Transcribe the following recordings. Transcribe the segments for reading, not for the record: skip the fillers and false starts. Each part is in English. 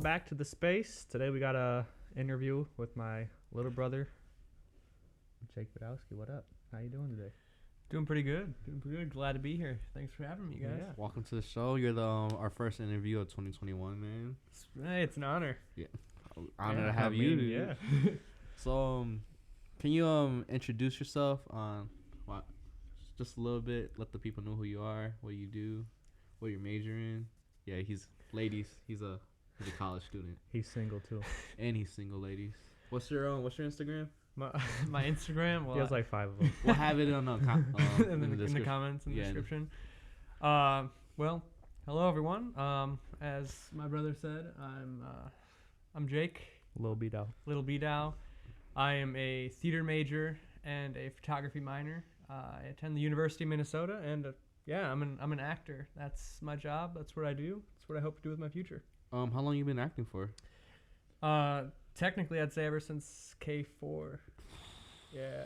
back to the space. Today we got a interview with my little brother, Jake Badowski. What up? How you doing today? Doing pretty good. Glad to be here. Thanks for having me, guys. Yeah. Welcome to the show. You're the our first interview of 2021, man. It's an honor. Honor to have you. Dude. Yeah. So, can you introduce yourself on just a little bit? Let the people know who you are, what you do, what you're majoring in. Yeah, he's a college student. He's single too. And he's single, ladies. What's your Instagram? My Instagram. Well, he has like 5 of them. We'll have it on in the comments and description. Well, hello everyone. As my brother said, I'm Jake. Little B-Dow. I am a theater major and a photography minor. I attend the University of Minnesota, and I'm an actor. That's my job. That's what I do. That's what I hope to do with my future. How long you been acting for? Technically, I'd say ever since K4. Yeah.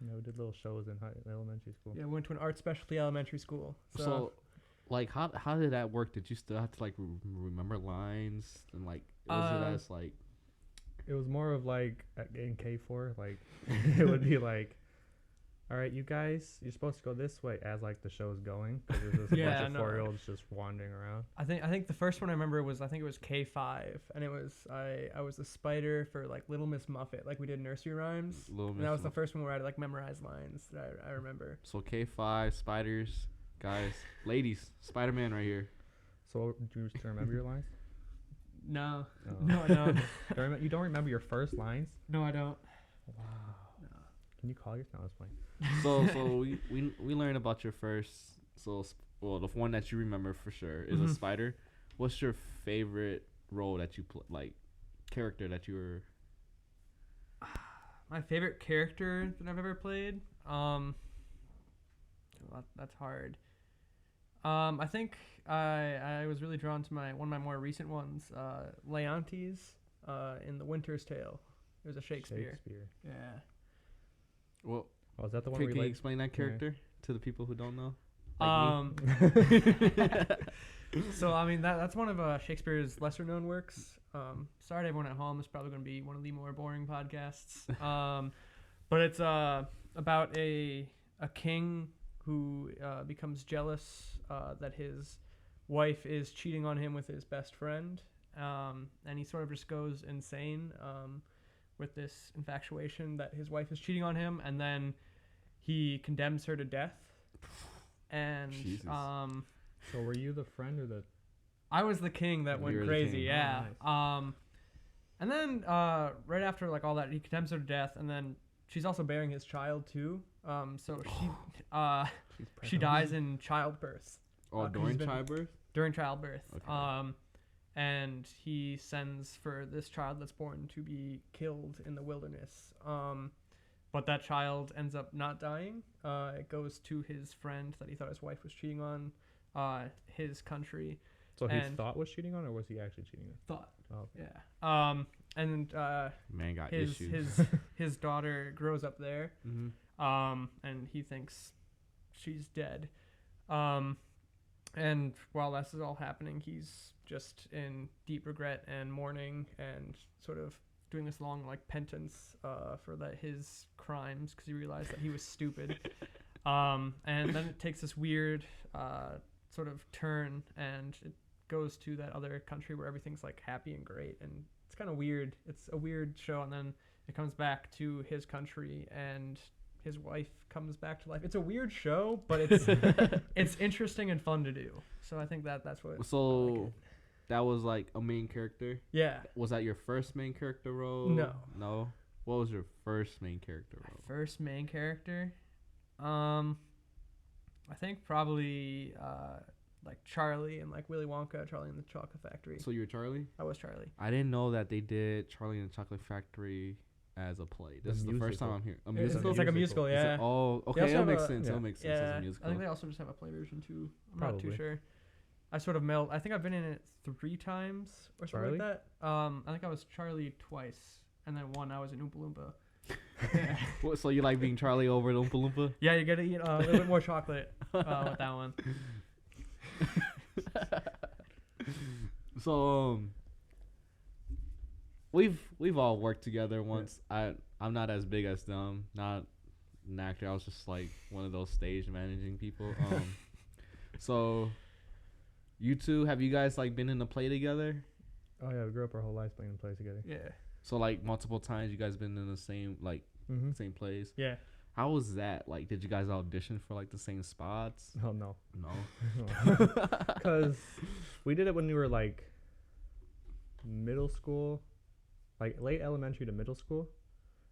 You know, we did little shows in elementary school. Yeah, we went to an art specialty elementary school. So like, how did that work? Did you still have to like remember lines and like It was more of like in K4, like it would be like, all right, you guys, you're supposed to go this way as like the show's going, because there's just a bunch of 4-year-olds just wandering around. I think the first one I remember was it was K5, and it was I was a spider for like Little Miss Muffet, like we did nursery rhymes. And that was the first one where I had to like memorize lines that I remember. So K5, spiders, guys, ladies, Spider-Man right here. So do you still remember your lines? No. Oh. No, I don't. You don't remember your first lines? No, I don't. Wow. No. Can you call yourself? No, it's fine. So we learned about your first. The one that you remember for sure is a spider. What's your favorite role that you like character that you were? My favorite character that I've ever played. That's hard. I think I was really drawn to one of my more recent ones, Leontes, in The Winter's Tale. It was a Shakespeare. Yeah. Well, is that the one? Can you explain that character to the people who don't know? So I mean that's one of Shakespeare's lesser known works. Sorry to everyone at home. It's probably going to be one of the more boring podcasts. But it's about a king who becomes jealous that his wife is cheating on him with his best friend, and he sort of just goes insane with this infatuation that his wife is cheating on him, and then he condemns her to death. And so were you the friend or the? I was the king that went crazy. Yeah. Oh, nice. And then right after like all that, he condemns her to death, and then she's also bearing his child too. So she dies in childbirth. Oh, during childbirth? During childbirth. Okay. And he sends for this child that's born to be killed in the wilderness. But that child ends up not dying. It goes to his friend that he thought his wife was cheating on, his country. So he thought was cheating on, or was he actually cheating on? Thought. Oh. Yeah. And man got his issues. his daughter grows up there. Mm-hmm. And he thinks she's dead. And while this is all happening, he's just in deep regret and mourning and sort of doing this long like penance for his crimes because he realized that he was stupid. And then it takes this weird sort of turn, and it goes to that other country where everything's like happy and great, and it's kind of weird. It's a weird show, and then it comes back to his country, and his wife comes back to life. It's a weird show, but it's it's interesting and fun to do. So I think that's what. So that was like a main character. Yeah. Was that your first main character role? No. What was your first main character role? My first main character, I think probably like Charlie and like Willy Wonka, Charlie and the Chocolate Factory. So you were Charlie? I was Charlie. I didn't know that they did Charlie and the Chocolate Factory as a play. This is the first time I'm hearing a musical. It's like a musical, yeah. Okay, that makes sense. That makes sense as a musical. I think they also just have a play version too. I'm Probably. not too sure. I sort of meld. I think I've been in it 3 times or something like that. I think I was Charlie twice, and then one I was an Oompa Loompa. What, so you like being Charlie over the Oompa Loompa? Yeah, you get to eat a little bit more chocolate with that one. So we've all worked together once. Yeah. I'm not as big as them. Not an actor. I was just like one of those stage managing people. So you two, have you guys like been in a play together? Oh yeah, we grew up our whole lives playing in plays together. Yeah. So like multiple times, you guys been in the same same plays. Yeah. How was that? Like, did you guys audition for like the same spots? Oh no. No. Because we did it when we were like middle school, like late elementary to middle school,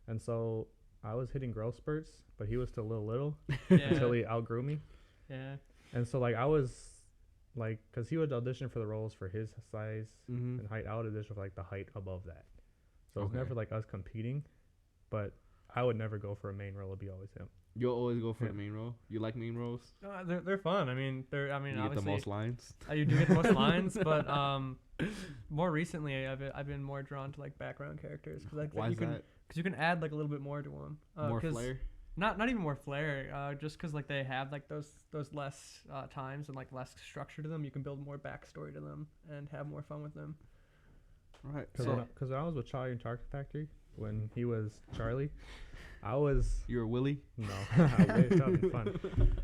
and so I was hitting growth spurts, but he was still little until he outgrew me. Yeah. And so like I was like, because he would audition for the roles for his size and height, I would audition for like the height above that. So it was never like us competing, but I would never go for a main role. It'd be always him. You'll always go for the main role. You like main roles? They're fun. I mean, you get the most lines. You do get the most lines, but more recently I've been more drawn to like background characters because why is that? Because you can add like a little bit more to them. More flair. Not even more flair. Just because like they have like those less times and like less structure to them, you can build more backstory to them and have more fun with them. Right. Because I was with Charlie in Chocolate Factory when he was Charlie. I was. You were Willie? No, I wish. That would be fun.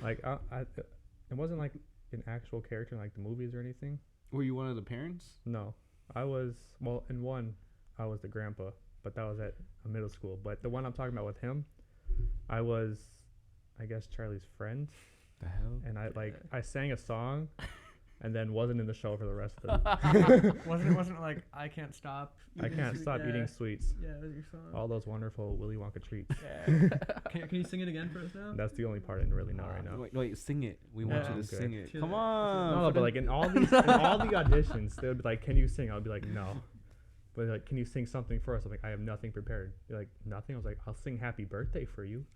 Like it wasn't like an actual character in like the movies or anything. Were you one of the parents? No, I was. Well, in one, I was the grandpa, but that was at a middle school. But the one I'm talking about with him, I was, I guess, Charlie's friend. The hell? And I sang a song. And then wasn't in the show for the rest of it. wasn't it like I can't stop eating sweets. Yeah, that was your song. All those wonderful Willy Wonka treats. Yeah. Can you sing it again for us now? That's the only part I didn't really know right now. Wait, sing it. We want you to sing it. Come on. No, but like in all the auditions, they would be like, "Can you sing?" I would be like, "No." But like, "Can you sing something for us?" I'm like, "I have nothing prepared." They're like, "Nothing." I was like, "I'll sing Happy Birthday for you,"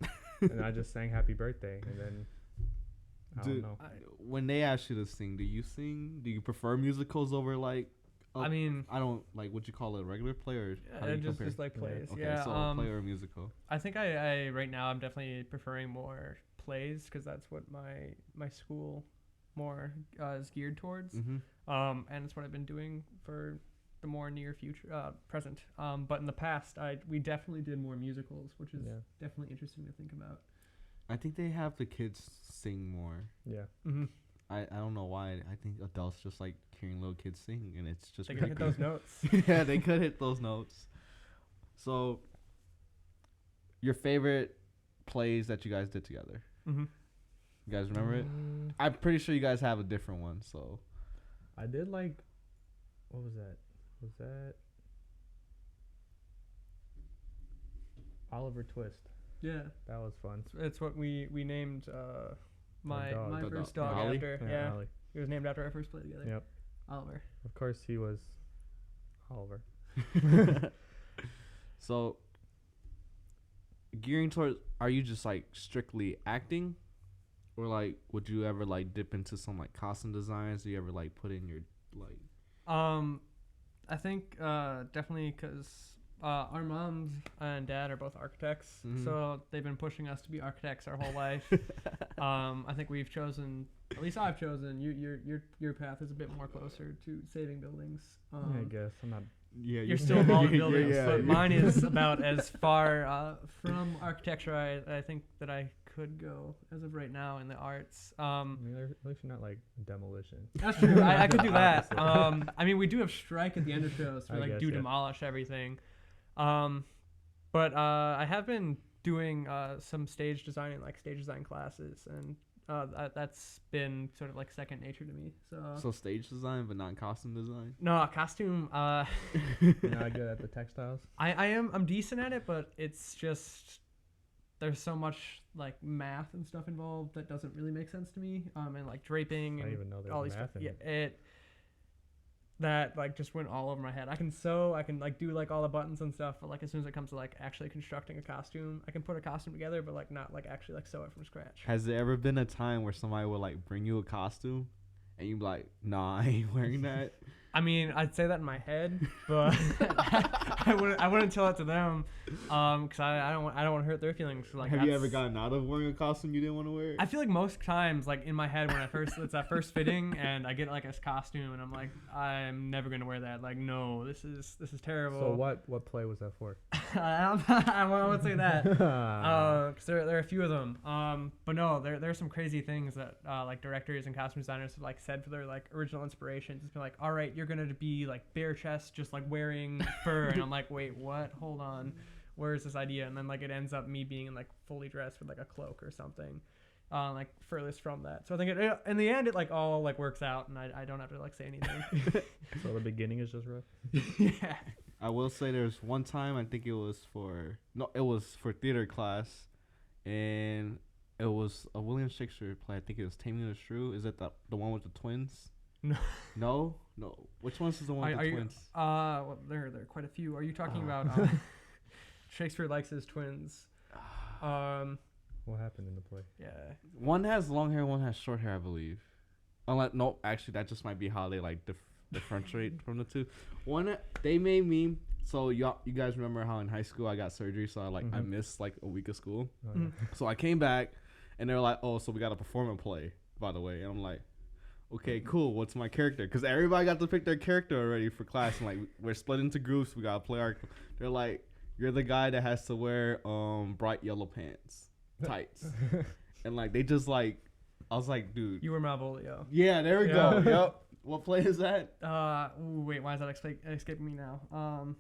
and I just sang Happy Birthday, and then. I don't know. When they ask you to sing, do you sing? Do you prefer musicals over like? I mean, I don't like. What you call it, a regular play or how do you compare? Just like plays. Okay, yeah. So a play or a musical. I think I right now I'm definitely preferring more plays because that's what my school more is geared towards. And it's what I've been doing for the more near future, present. But in the past, we definitely did more musicals, which is definitely interesting to think about. I think they have the kids sing more. Yeah. I don't know why. I think adults just like hearing little kids sing, and it's just they could hit those notes. Yeah, they could hit those notes. So, your favorite plays that you guys did together? You guys remember it? I'm pretty sure you guys have a different one. So, I did like. What was that? Was that Oliver Twist? Yeah, that was fun. It's what we named my first dog Ollie? after. Yeah, he was named after our first play together. Yep. Oliver. Of course, he was Oliver. So, gearing towards, are you just like strictly acting, or like would you ever like dip into some like costume designs? Do you ever like put in your like? I think definitely because. Our moms and dad are both architects, so they've been pushing us to be architects our whole life. I think we've chosen, at least I've chosen, your path is a bit more closer to saving buildings. I guess I'm not. Yeah, you're still involved in buildings, but mine is about as far from architecture I think that I could go as of right now in the arts. I mean, at least you're not like demolition. That's true. I could do that. I mean, we do have strike at the end of shows, so we like demolish everything. But I have been doing some stage design classes, and that's been sort of like second nature to me. So stage design, but not costume design. No, costume. You're not good at the textiles. I'm decent at it, but it's just there's so much like math and stuff involved that doesn't really make sense to me. And like draping and even know there's all these math stuff. in it. That like just went all over my head. I can sew, I can like do like all the buttons and stuff, but like as soon as it comes to like actually constructing a costume, I can put a costume together, but like not like actually like sew it from scratch. Has there ever been a time where somebody would like bring you a costume and you be like, nah, I ain't wearing that? I mean, I'd say that in my head, but I wouldn't tell it to them, because I don't want to hurt their feelings. Like, have you ever gotten out of wearing a costume you didn't want to wear? I feel like most times, like in my head, when it's that first fitting, and I get like a costume, and I'm like, I'm never gonna wear that. Like, no, this is terrible. So what play was that for? I won't say that, because there are a few of them. But no, there are some crazy things that like directors and costume designers have like said for their like original inspirations. It's been like, all right, you're gonna be like bare chest, just like wearing fur, and I'm like, wait, what? Hold on, where's this idea? And then like it ends up me being like fully dressed with like a cloak or something, like furthest from that. So I think in the end it like all like works out, and I don't have to like say anything. So the beginning is just rough. Yeah. I will say there's one time I think it was for theater class, and it was a William Shakespeare play. I think it was Taming of the Shrew. Is it the one with the twins? No. Which one's the one with the twins? Well, there are quite a few. Are you talking about Shakespeare likes his twins? What happened in the play? Yeah. One has long hair, one has short hair, I believe. No, actually, that just might be how they like differentiate from the two. One, they made me. So you guys remember how in high school I got surgery, so I missed like a week of school. Oh, yeah. So I came back, and they were like, "Oh, so we got to perform a play, by the way." And I'm like, "Okay, cool. What's my character?" Because everybody got to pick their character already for class. And like, we're split into groups. We gotta play our. They're like, "You're the guy that has to wear bright yellow pants, tights," and like they just like, I was like, "Dude, You were Malvolio. yeah, there we go. Yep. What play is that?" Wait, why is that escaping me now?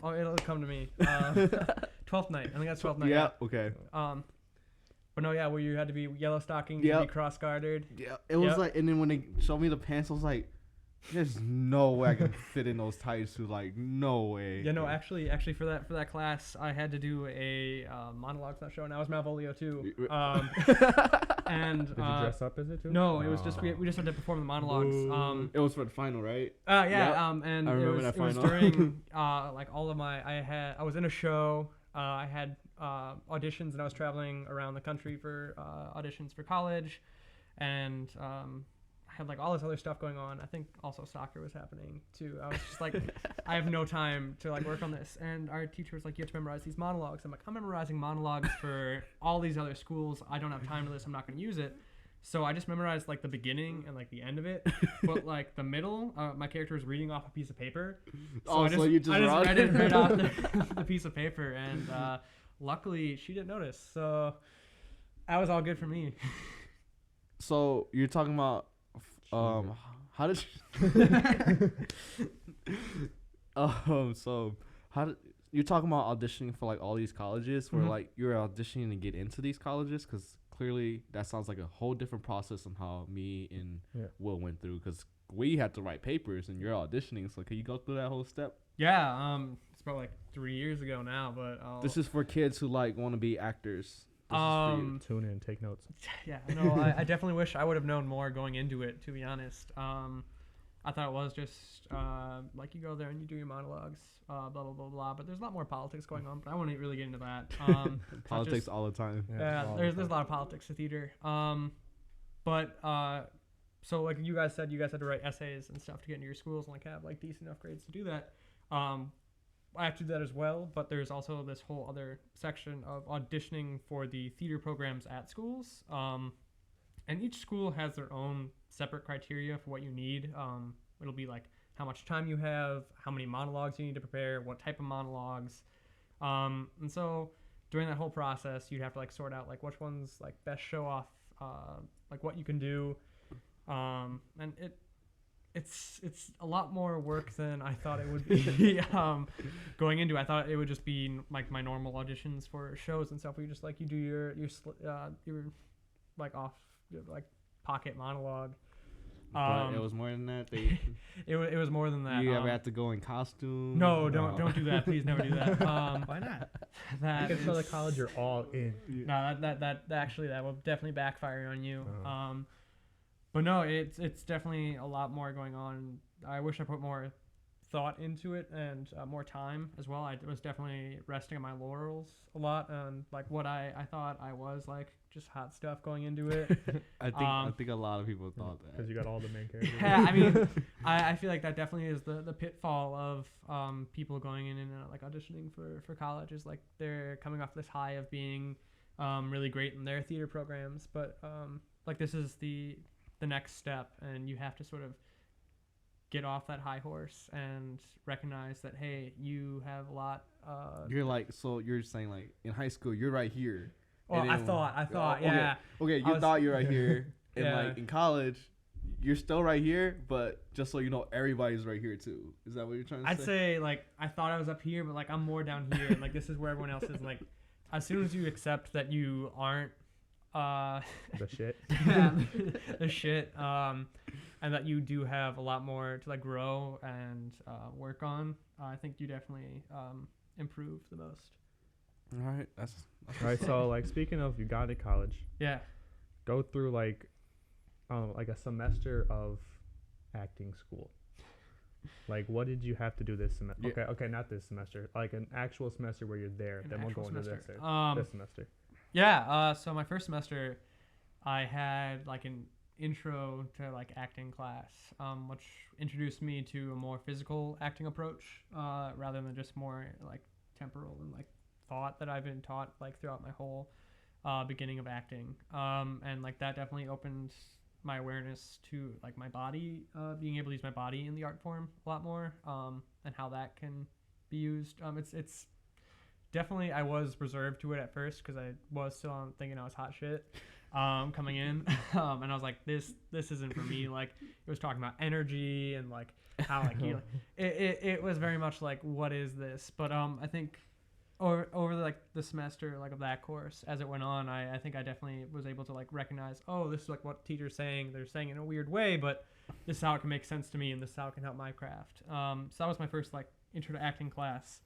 It'll come to me. 12th Night. I think that's 12th Night. Yeah. Okay. But no, yeah, where you had to be yellow stocking, Yep. be cross-guarded. Yeah. It was like, and then when they showed me the pants, I was like, "There's no way I can fit in those tights." Like, no way. Yeah, no, actually, for that class, I had to do a monologue for that show, and I was Malvolio too. And Did you dress up as it too? no, it was just we just had to perform the monologues. It was for the final, right? Yeah. Yep. And I remember it that was final. during like all of my I was in a show. I had auditions, and I was traveling around the country for auditions for college, and I had like all this other stuff going on. I think also soccer was happening too. I was just like, I have no time to like work on this. And our teacher was like, you have to memorize these monologues. I'm like, I'm memorizing monologues for all these other schools. I don't have time for this. I'm not going to use it. So I just memorized like the beginning and like the end of it, but like the middle, my character was reading off a piece of paper. So I just read it right off the piece of paper, and luckily she didn't notice. So that was all good for me. So you're talking about how did you're talking about auditioning for like all these colleges where like you're auditioning to get into these colleges? Because clearly that sounds like a whole different process than how me and Will went through, because we had to write papers and you're auditioning. So can you go through that whole step? Yeah, it's about like 3 years ago now, but this is for kids who like want to be actors. Tune in, take notes. Yeah, no, I definitely wish I would have known more going into it, to be honest. I thought it was just like you go there and you do your monologues, blah blah blah blah. But there's a lot more politics going on. But I won't really get into that. Politics all the time. Yeah, there's a lot of politics to theater. So like you guys said, you guys had to write essays and stuff to get into your schools and like have like decent enough grades to do that. I have to do that as well, but there's also this whole other section of auditioning for the theater programs at schools. And each school has their own separate criteria for what you need. It'll be like how much time you have, how many monologues you need to prepare, what type of monologues. And so during that whole process, you'd have to like sort out like which ones like best show off like what you can do. And it's a lot more work than I thought it would be going into. I thought it would just be like my normal auditions for shows and stuff where you just like you do your like off like pocket monologue. But it was more than that. It was more than that. You ever have to go in costume? No, don't do that. Please never do that. Why not? That you can tell the college you're all in. No, that actually that will definitely backfire on you. But no, it's definitely a lot more going on. I wish I put more thought into it and more time as well. I was definitely resting on my laurels a lot, and like what I thought I was like just hot stuff going into it. I think a lot of people thought that because you got all the main characters. Yeah, I mean, I feel like that definitely is the pitfall of people going in and like auditioning for college, is like they're coming off this high of being really great in their theater programs, but like this is the next step, and you have to sort of get off that high horse and recognize that, hey, you have a lot. You're like, so you're saying like in high school you're right here. Well, I thought, yeah. Okay, you thought you're right here, and Yeah. like in college, you're still right here, but just so you know, everybody's right here too. Is that what you're trying to I'd say? say like I thought I was up here, but like I'm more down here, and like this is where everyone else is. Like as soon as you accept that you aren't The shit. yeah, the shit, and that you do have a lot more to like grow and work on, I think you definitely improve the most. All right, that's All right, so like speaking of, you got to college, Yeah. go through like like a semester of acting school. Like, what did you have to do this semester? Yeah. Okay, not this semester. Like an actual semester where you're there. An Then we'll actual go into semester. this semester. Yeah. So my first semester, I had like an intro to like acting class, which introduced me to a more physical acting approach, rather than just more like temporal and like thought that I've been taught like throughout my whole beginning of acting. And like that definitely opened my awareness to like my body, being able to use my body in the art form a lot more, and how that can be used. It's definitely, I was reserved to it at first because I was still thinking I was hot shit coming in, and I was like, this isn't for me. Like it was talking about energy and like how like you, it was very much like, what is this? But I think over like the semester like of that course, as it went on, I think I definitely was able to like recognize, oh, this is like what teacher's saying. They're saying it in a weird way, but this is how it can make sense to me, and this is how it can help my craft. So that was my first like intro to acting class.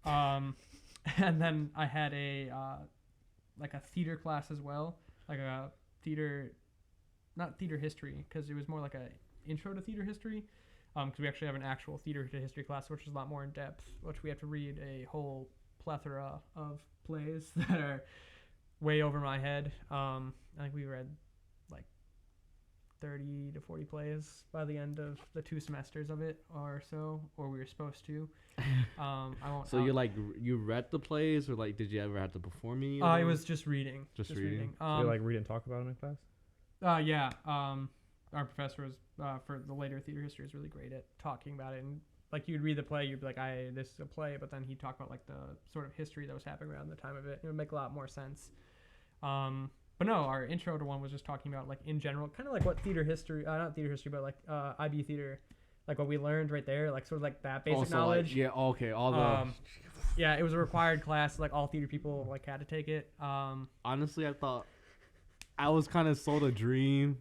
And then I had a like a theater class as well, like a theater, not theater history, because it was more like a intro to theater history, because we actually have an actual theater to history class, which is a lot more in depth, which we have to read a whole plethora of plays that are way over my head. I think we read like 30 to 40 plays by the end of the 2 semesters of it or so, or we were supposed to. I won't. So you read the plays, or like did you ever have to perform any? It was just reading. Just reading? So you like read and talk about it in class? Yeah. Our professor was for the later theater history is really great at talking about it, and like you'd read the play, you'd be like, this is a play, but then he'd talk about like the sort of history that was happening around the time of it. It would make a lot more sense. But no, our intro to one was just talking about like in general, kind of like what theater history, not theater history, but like IB theater, like what we learned right there, like sort of like that basic knowledge. Like, yeah, okay, all the. Yeah, it was a required class. Like all theater people like had to take it. Honestly, I thought I was kind of sold a dream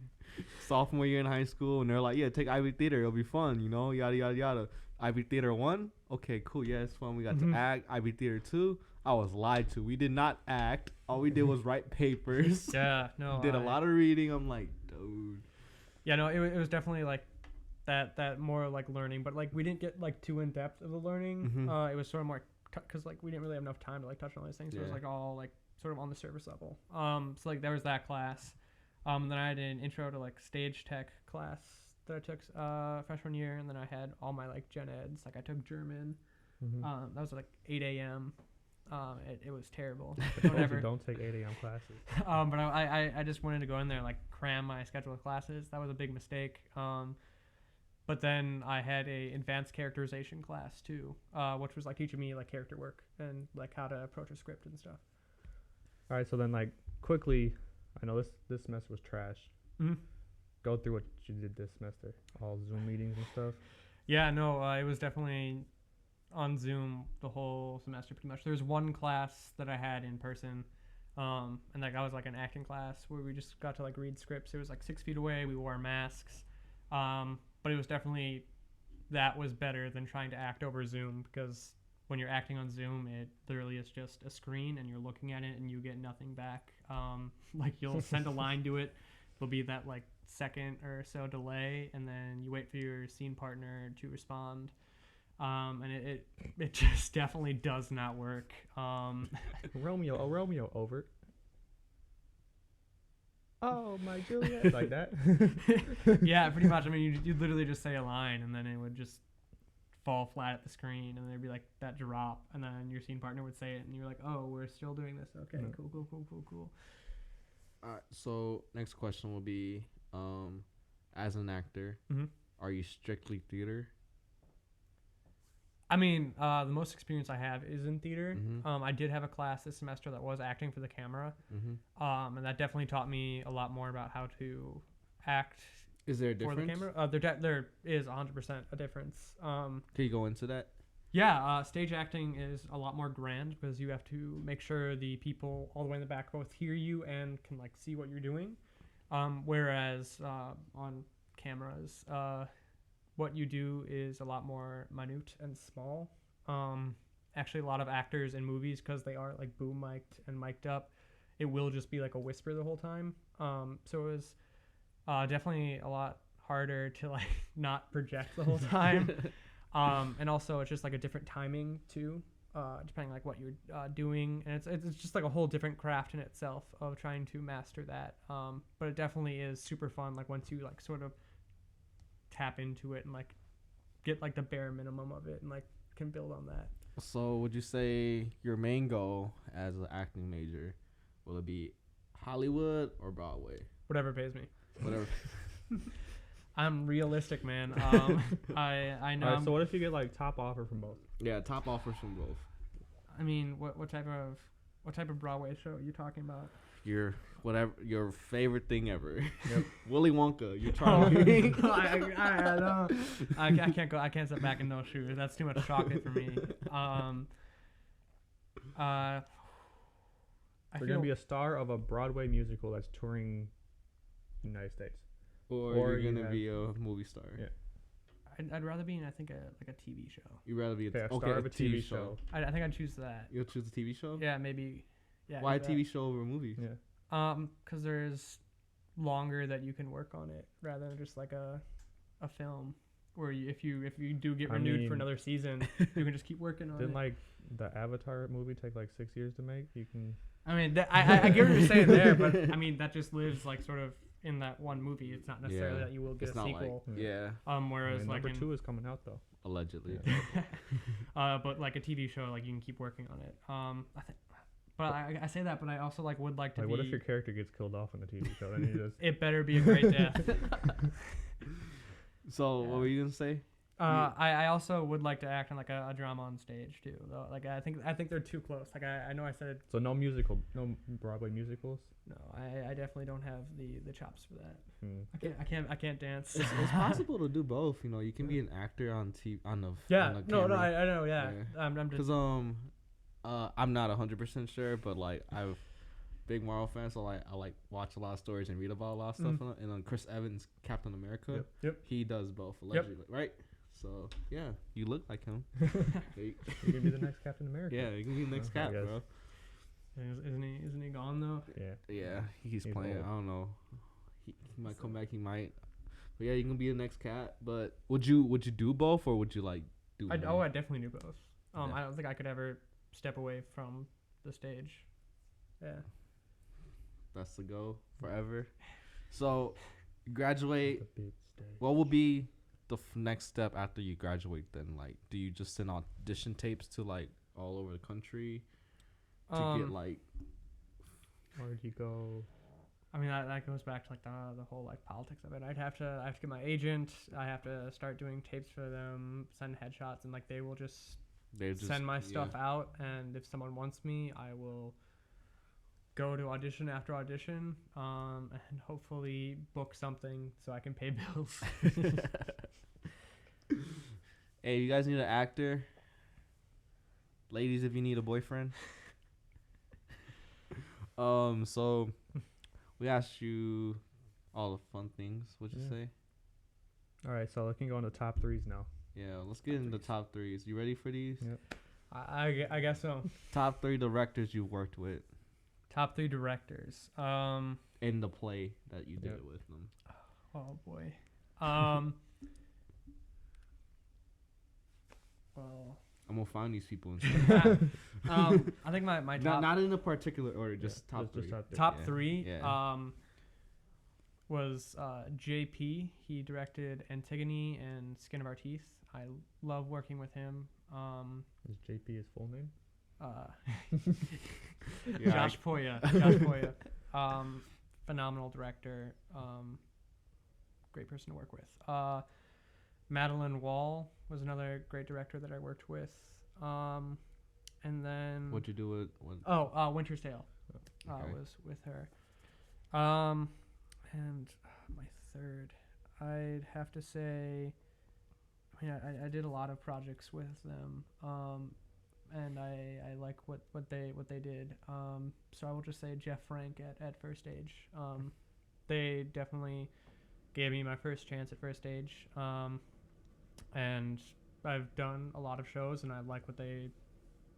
sophomore year in high school, and they're like, yeah, take IB theater, it'll be fun, you know, yada yada yada. IB Theater 1, okay, cool, yeah, it's fun. We got to act. IB Theater 2, I was lied to. We did not act. All we did was write papers. Yeah, no. Did a lot of reading. I'm like, dude. Yeah, no, it was definitely like that more like learning, but like we didn't get like too in depth of the learning. It was sort of more because like we didn't really have enough time to like touch on these things. So it was like all like sort of on the surface level. So like there was that class. Then I had an intro to like stage tech class that I took freshman year, and then I had all my like gen eds. Like I took German. That was like 8 a.m. It was terrible. Don't take 8 a.m. classes. But I just wanted to go in there and like cram my schedule of classes. That was a big mistake. But then I had a advanced characterization class too, which was like teaching me like character work and like how to approach a script and stuff. All right, so then like quickly, I know this semester was trash. Go through what you did this semester, all Zoom meetings and stuff. Yeah, no, it was definitely on Zoom the whole semester pretty much. There was one class that I had in person, and like that was like an acting class where we just got to like read scripts. It was like 6 feet away. We wore masks, but it was definitely, that was better than trying to act over Zoom, because when you're acting on Zoom, it literally is just a screen and you're looking at it and you get nothing back. Like you'll send a line to it, there'll be that like second or so delay, and then you wait for your scene partner to respond. And it just definitely does not work. Romeo, over. Oh, my Juliet, like that. Yeah, pretty much. I mean, you'd literally just say a line, and then it would just fall flat at the screen, and there'd be like that drop, and then your scene partner would say it, and you're like, oh, we're still doing this. Okay, cool. So next question will be, as an actor, are you strictly theater? I mean, the most experience I have is in theater. I did have a class this semester that was acting for the camera, and that definitely taught me a lot more about how to act. Is there a difference? For the camera? There is 100% a difference. Can you go into that? Yeah, stage acting is a lot more grand because you have to make sure the people all the way in the back both hear you and can like see what you're doing. Whereas on cameras, what you do is a lot more minute and small. Actually, a lot of actors in movies, because they are like boom mic'd and mic'd up, it will just be like a whisper the whole time. So it was definitely a lot harder to like not project the whole time. And also it's just like a different timing too, depending like what you're doing, and it's just like a whole different craft in itself of trying to master that. But it definitely is super fun, like once you like sort of tap into it and like get like the bare minimum of it and like can build on that. So would you say your main goal as an acting major, will it be Hollywood or Broadway? Whatever pays me. Whatever. I'm realistic, man. I know. All right, so what if you get like top offer from both? Yeah, top offers from both. I mean, what type of Broadway show are you talking about? Your favorite thing ever. Yep. Willy Wonka. You're Charlie. I can't go. I can't sit back in those shoes. That's too much chocolate for me. You're gonna be a star of a Broadway musical that's touring the United States. Or you're gonna be a movie star. Yeah. I'd rather be in, I think, a TV show. You'd rather be a star of a TV show. I think I'd choose that. You'll choose a TV show? Yeah, maybe. Yeah. Why a TV show over a movie? Yeah. Because there's longer that you can work on it rather than just like a film where if you do get renewed for another season, you can just keep working on it. Didn't like the Avatar movie take like 6 years to make? You can. I mean, I get what you're saying there, but I mean that just lives like sort of in that one movie. It's not necessarily that you will get a sequel. Like, whereas like number 2 is coming out though. Allegedly. Yeah. But like a TV show, like you can keep working on it. But I say that, but I also like would like to. Like, be... what if your character gets killed off in the TV show? Then you just. It better be a great death. So what were you gonna say? I also would like to act in like a drama on stage too. Though, like I think they're too close. Like I know I said. So no Broadway musicals. No, I definitely don't have the chops for that. I can't dance. It's possible to do both. You know, you can be an actor on TV on the I know. Yeah. I'm just because I'm not 100% sure, but like I'm big Marvel fan, so like I like watch a lot of stories and read about a lot of stuff. And on Chris Evans, Captain America, yep. He does both allegedly, right? So yeah, you look like him. You can be the next Captain America. Yeah, you can be the next Cap, bro. Isn't he gone though? Yeah, he's playing. Old. I don't know. He might come back. He might. But yeah, you can be the next Cat. But would you do both, or would you like do? I definitely do both. I don't think I could ever step away from the stage. Yeah. That's the goal forever. So, graduate. What will be the next step after you graduate? Then, like, do you just send audition tapes to like all over the country to get like? Or do you go? I mean, that goes back to like the whole like politics of it. I have to get my agent. I have to start doing tapes for them, send headshots, and like they will just send my stuff out. And if someone wants me, I will go to audition after audition, and hopefully book something so I can pay bills. Hey, you guys need an actor? Ladies, if you need a boyfriend. So we asked you all the fun things. What'd you say? All right, so we can go into top threes now. Yeah, let's get into top threes. You ready for these? Yep. I guess so. Top 3 directors you worked with. Top 3 directors. In the play that you did with them. Oh boy. Well, I'm gonna find these people. I think my top Not in a particular order, just top three. top Yeah. three Yeah. was JP. He directed Antigone and Skin of Our Teeth. I love working with him. Is JP his full name? Yeah, Josh Poya. Josh Poya. Phenomenal director. Great person to work with. Madeline Wall was another great director that I worked with. And then What'd you do with? Winter's Tale Okay. was with her. And my third, I'd have to say, I did a lot of projects with them. And I like what they did. So I will just say Jeff Frank at First Stage. They definitely gave me my first chance at First Stage. And I've done a lot of shows, and I like what they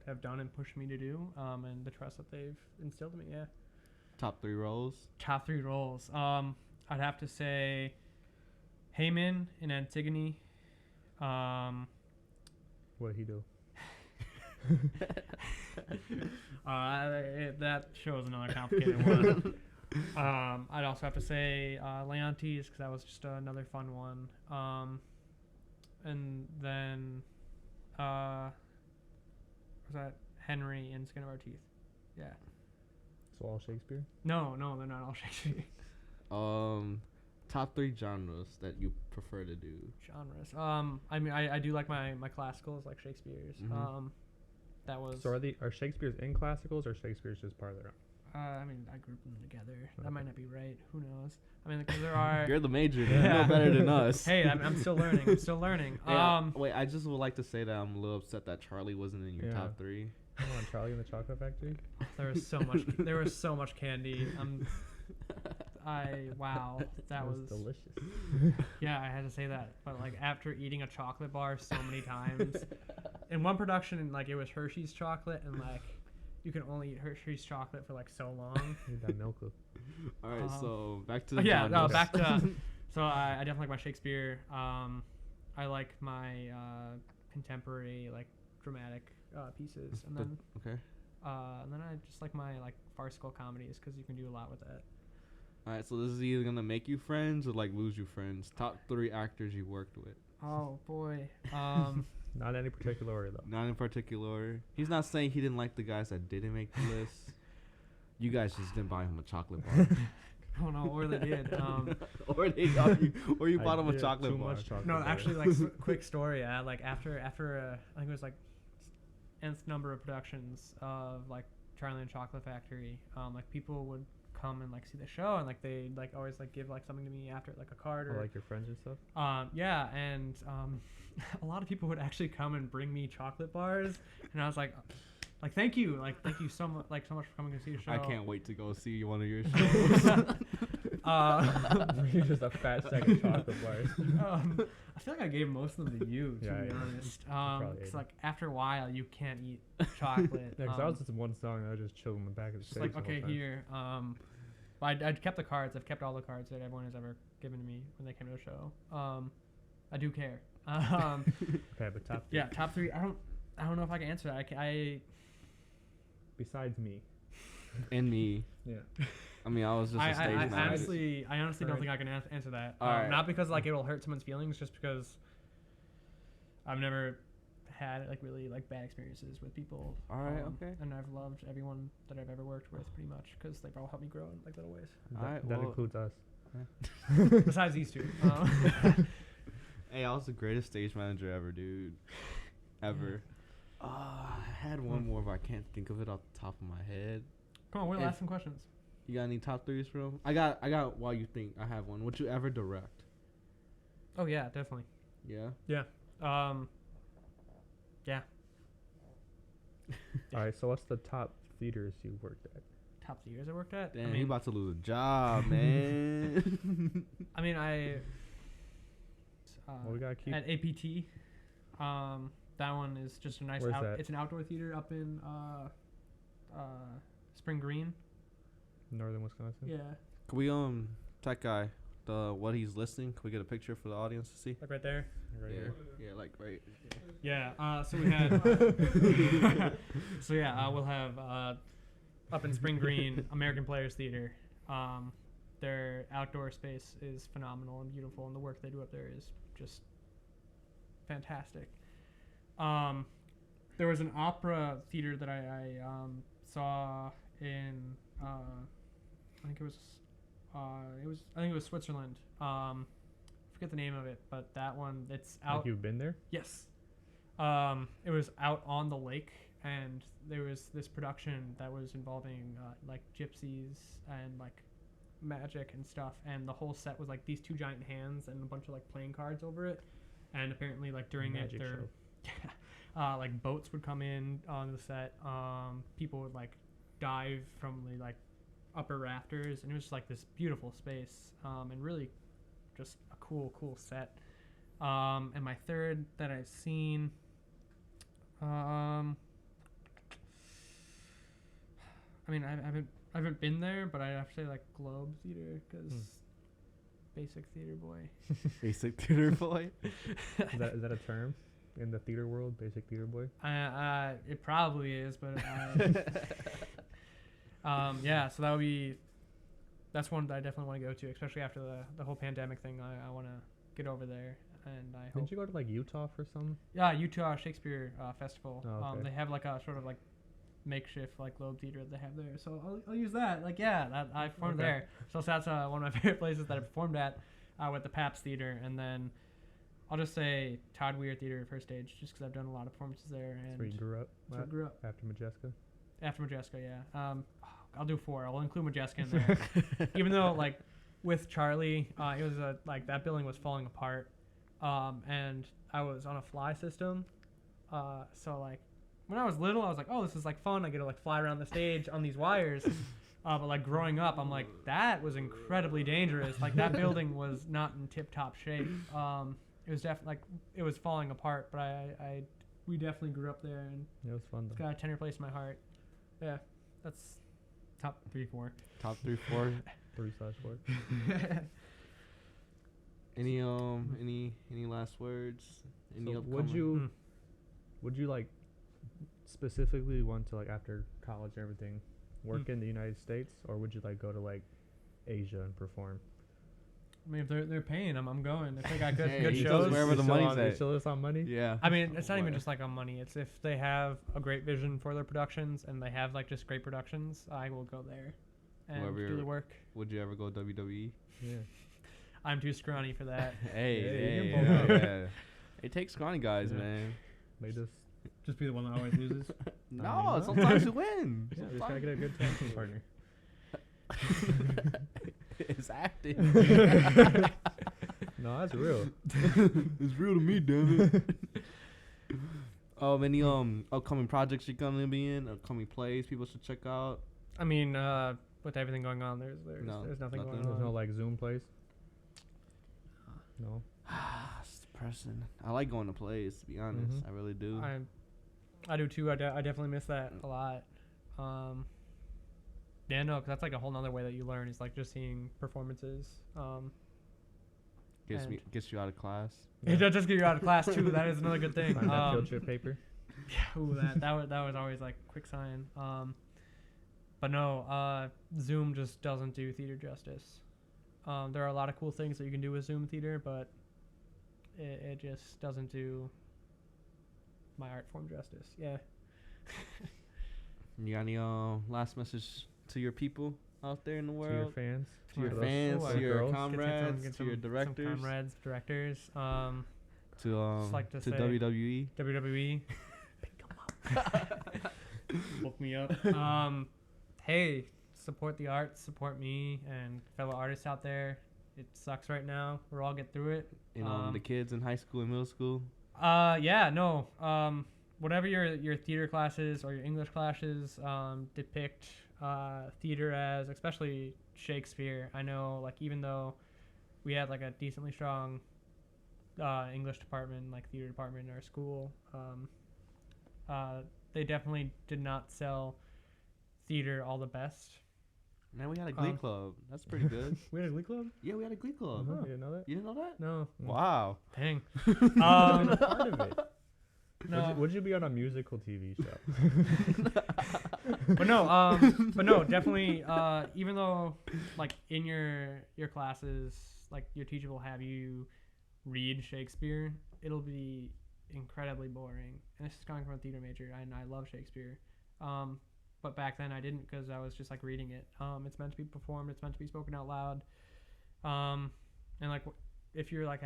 have done and pushed me to do. And the trust that they've instilled in me. Yeah. Top 3 roles. Top 3 roles. I'd have to say Heyman in Antigone. What did he do? That show is another complicated one. I'd also have to say Leontes, because that was just another fun one. And then was that Henry in Skin of Our Teeth? Yeah. So all Shakespeare? No, they're not all Shakespeare. Top 3 genres that you prefer to do. Genres. I mean, I do like my classicals, like Shakespeare's. Mhm. That was. So are Shakespeare's in classicals or Shakespeare's just part of their own? I mean, I grouped them together. That might not be right. Who knows? I mean, because there are. You're the major. You know better than us. Hey, I'm still learning. Yeah, wait, I just would like to say that I'm a little upset that Charlie wasn't in your Yeah. top 3. Come on, Charlie and the Chocolate Factory. There was so much candy. Wow, that was delicious. Yeah, I had to say that. But like after eating a chocolate bar so many times, in one production, like it was Hershey's chocolate, and like you can only eat Hershey's chocolate for like so long. Need that milk. All right, so back to the yeah, genres. back to. So I definitely like my Shakespeare. I like my contemporary like dramatic pieces, and then Okay. and then I just like my like farcical comedies because you can do a lot with that. All right, so this is either gonna make you friends or like lose you friends. Top 3 actors you worked with. Oh boy. Not in any particular order though. Not in particular. He's not saying he didn't like the guys that didn't make the list. You guys just didn't buy him a chocolate bar. Oh no, or they did. or you bought him a did chocolate too bar. much chocolate No, bar. actually, like quick story. Like after I think it was like nth number of productions of like Charlie and the Chocolate Factory. Like people would come and like see the show, and like they like always like give like something to me after, like a card or like your friends and stuff. Yeah, and a lot of people would actually come and bring me chocolate bars, and I was like thank you so much, so much for coming to see the show. I can't wait to go see one of your shows. You're just a fat sack of chocolate bars. I feel like I gave most of them to you, to Yeah, be yeah. honest. probably ate Because it. like after a while, you can't eat chocolate. Yeah, because I was just one song and I was just chilling in the back of the just stage. like the whole okay, time. here. But I kept the cards. I've kept all the cards that everyone has ever given to me when they came to the show. I do care. Okay, but top 3. Yeah, top 3. I don't know if I can answer that. I Besides me. And me. Yeah. I mean, I was just a stage I manager. honestly don't think I can answer that. Alright. Not because like it will hurt someone's feelings, just because I've never had like really like bad experiences with people. Alright, okay. And I've loved everyone that I've ever worked with pretty much because they've all helped me grow in like little ways. Alright, That well- includes us. Besides these two. Hey, I was the greatest stage manager ever, dude. Ever. I had one more, but I can't think of it off the top of my head. Come on, we'll If- ask some questions. You got any top 3s for him? I got while you think. I have one. Would you ever direct? Oh yeah, definitely. Yeah? Yeah. Alright, so what's the top theaters you worked at? Top theaters I worked at. Damn, he about to lose a job, man. I mean, I. Well, we gotta keep. At APT. That one is just a nice. Where's that? It's an outdoor theater up in Spring Green. Northern Wisconsin. Yeah. Can we tech guy, what he's listing? Can we get a picture for the audience to see? Like right there. Right yeah. here. Yeah, like right. Yeah. So we had. We'll have up in Spring Green, American Players Theater. Their outdoor space is phenomenal and beautiful, and the work they do up there is just fantastic. There was an opera theater that I saw in I think it was Switzerland. Forget the name of it, but that one, it's out. Like you've been there? Yes. It was out on the lake, and there was this production that was involving like gypsies and like magic and stuff, and the whole set was like these two giant hands and a bunch of like playing cards over it, and apparently like during Magic it, like boats would come in on the set. People would like dive from the like upper rafters, and it was just like this beautiful space, and really just a cool set. And my third that I've seen, I mean, I haven't been there, but I have to say like Globe Theater, because basic theater boy. Basic theater boy. Is that a term in the theater world? Basic theater boy. It probably is, but yeah. So that's one that I definitely want to go to, especially after the whole pandemic thing. I want to get over there, and I hope. Didn't you go to like Utah for some? Yeah, Utah Shakespeare Festival. Oh, okay. They have like a sort of like makeshift like Globe Theater that they have there, so I'll use that. Like, yeah, that I performed there, so that's one of my favorite places that I performed at, with the Pabst Theater. And then I'll just say Todd Weir Theater First Stage, just because I've done a lot of performances there. And That's where you grew up. that's where I grew up. After Majeska. After Majeska, yeah. I'll do 4. I'll include Majeska in there. Even though, like, with Charlie, it was like that building was falling apart, and I was on a fly system. So like, when I was little, I was like, oh, this is like fun. I get to like fly around the stage on these wires. But like growing up, I'm like, that was incredibly dangerous. Like that building was not in tip-top shape. It was definitely like it was falling apart. But we definitely grew up there, and It was fun it's though. got a tender place in my heart. Yeah, that's top 3, 4. Top 3, 4. 3/4. Any last words? Any So upcoming? would you like specifically want to, like, after college and everything, work in the United States, or would you like go to like Asia and perform? I mean, if they're paying, I'm going. If they got good Hey, good he goes shows. wherever the money's at. Still is on money. Yeah. I mean, it's not even just like on money. It's if they have a great vision for their productions and they have like just great productions, I will go there and Whoever do the work. Would you ever go WWE? Yeah. I'm too scrawny for that. Hey, you can pull it off. yeah. It takes scrawny guys, Yeah. man. They just Just be the one that always loses. No, mean, sometimes you win. yeah, just gotta get a good tag team partner. It's acting. No, that's real. It's real to me, damn it. Any upcoming projects you're gonna be in? Upcoming plays people should check out? I mean, with everything going on, there's nothing nothing. going There's on. no like Zoom plays. No. It's depressing. I like going to plays, to be honest. Mhm. I really do. I do too. I definitely miss that a lot. Yeah, no, 'cause that's like a whole nother way that you learn is like just seeing performances. Gets you out of class. It does just get you out of class too. That is another good thing. Find that field trip paper. Yeah, ooh, that was always like quick sign. But no, Zoom just doesn't do theater justice. There are a lot of cool things that you can do with Zoom theater, but it just doesn't do my art form justice. Yeah. You got any last message to your people out there in the To your world? fans. To your those fans, little to your girls. comrades, to your directors, some comrades, directors. to like to say- WWE. WWE. Look me up. Hey, support the arts, support me and fellow artists out there. It sucks right now. We're all get through it. And the kids in high school and middle school. Yeah, no. Whatever your theater classes or your English classes depict theater as, especially Shakespeare. I know, like, even though we had like a decently strong English department, like theater department in our school, they definitely did not sell theater all the best. Man, we had a Glee Club. That's pretty good. We had a Glee Club? Yeah, we had a Glee Club. You didn't know that? You didn't know that? No. Wow. Dang. Part of it. No. Would you be on a musical TV show? But no, definitely. Even though, like, in your classes, like, your teacher will have you read Shakespeare, it'll be incredibly boring. And this is coming from a theater major, and I love Shakespeare. But back then I didn't, because I was just like reading it. It's meant to be performed. It's meant to be spoken out loud. And like, if you're like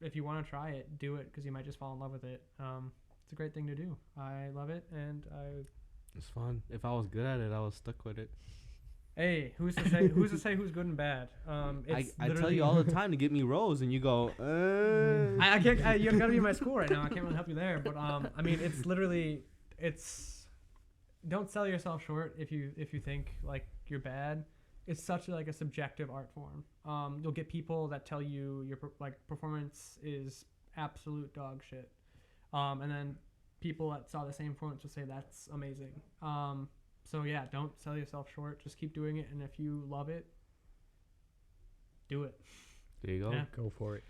if you want to try it, do it, because you might just fall in love with it. It's a great thing to do. I love it, and It's fun. If I was good at it, I was stuck with it. Hey, who's to say who's good and bad? I tell you all the time to get me roles, and you go, I can't. You gotta be in my school right now. I can't really help you there. But I mean, it's literally, don't sell yourself short if you think like you're bad. It's such like a subjective art form. You'll get people that tell you your performance is absolute dog shit, and then people that saw the same performance will say that's amazing. So yeah, don't sell yourself short. Just keep doing it, and if you love it, do it. There you go. Yeah. Go for it.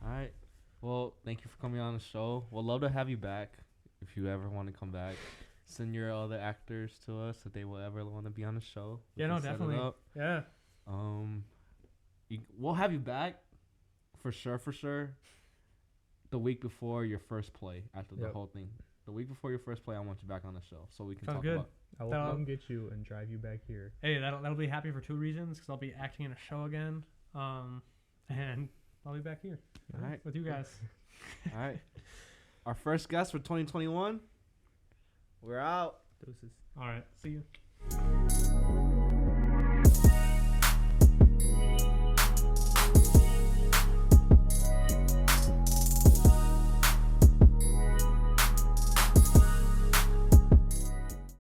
All right. Well, thank you for coming on the show. We'll love to have you back if you ever want to come back. Send your other actors to us if they will ever want to be on the show. Yeah, no, definitely. Yeah. We'll have you back for sure. The week before your first play, after the whole thing. The week before your first play, I want you back on the show so we can talk about. I will come get you and drive you back here. Hey, that'll be happy for two reasons, because I'll be acting in a show again, and I'll be back here. All right, with you guys. All right. Our first guest for 2021. We're out. Deuces. All right. See you.